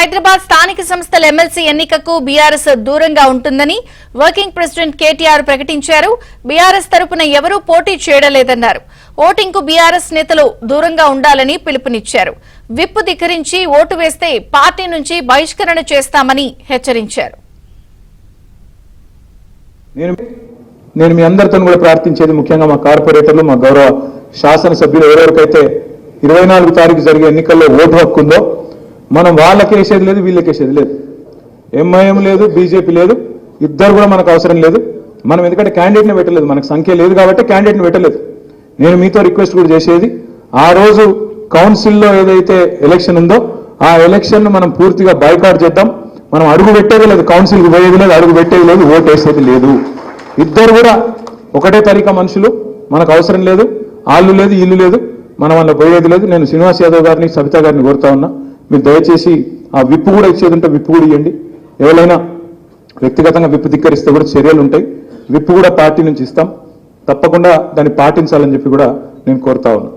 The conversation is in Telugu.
హైదరాబాద్ స్థానిక సంస్థల ఎమ్మెల్సీ ఎన్నికకు బీఆర్ఎస్ దూరంగా ఉంటుందని వర్కింగ్ ప్రెసిడెంట్ కేటీఆర్ ప్రకటించారు. బీఆర్ఎస్ తరపున ఎవరూ పోటీ చేయడలేదన్నారు. ఓటింగ్ కు బీఆర్ఎస్ నేతలు దూరంగా ఉండాలని పిలుపునిచ్చారు. విప్ ధిక్కరించి ఓటు వేస్తే పార్టీ నుంచి బహిష్కరణ చేస్తామని హెచ్చరించారు. నేను మీ అందరితో కూడా ప్రార్థించేది ముఖ్యంగా మా కార్పొరేటర్లు, మా గౌరవ శాసనసభ్యులు ఎవరెవరికైతే 24 తారీఖు జరిగే ఎన్నికల్లో ఓటు హక్కు ఉందో మనం వాళ్ళకి వేసేది లేదు, వీళ్ళకి వేసేది లేదు. ఎంఐఎం లేదు, బీజేపీ లేదు, ఇద్దరు కూడా మనకు అవసరం లేదు. మనం ఎందుకంటే క్యాండిడేట్ని పెట్టలేదు, మనకు సంఖ్య లేదు కాబట్టి క్యాండిడేట్ని పెట్టలేదు. నేను మీతో రిక్వెస్ట్ కూడా చేసేది, ఆ రోజు కౌన్సిల్లో ఏదైతే ఎలక్షన్ ఉందో ఆ ఎలక్షన్ మనం పూర్తిగా బాయ్కాట్ చేద్దాం. మనం అడుగు పెట్టేది లేదు, కౌన్సిల్కి పోయేది లేదు, అడుగు పెట్టేది లేదు, ఓటు వేసేది లేదు. ఇద్దరు కూడా ఒకటే తరీకా మనుషులు, మనకు అవసరం లేదు. వాళ్ళు లేదు, ఇల్లు లేదు, మనం వాళ్ళ పోయేది లేదు. నేను శ్రీనివాస్ యాదవ్ గారిని, సబితా గారిని కోరుతా ఉన్నా, మీరు దయచేసి ఆ విప్పు కూడా ఇచ్చేది ఉంటే విప్పు కూడా ఇవ్వండి. ఎవరైనా వ్యక్తిగతంగా విప్పు ధిక్కరిస్తే కూడా చర్యలు ఉంటాయి. విప్పు కూడా పార్టీ నుంచి ఇస్తాం, తప్పకుండా దాన్ని పాటించాలని చెప్పి కూడా నేను కోరుతా ఉన్నా.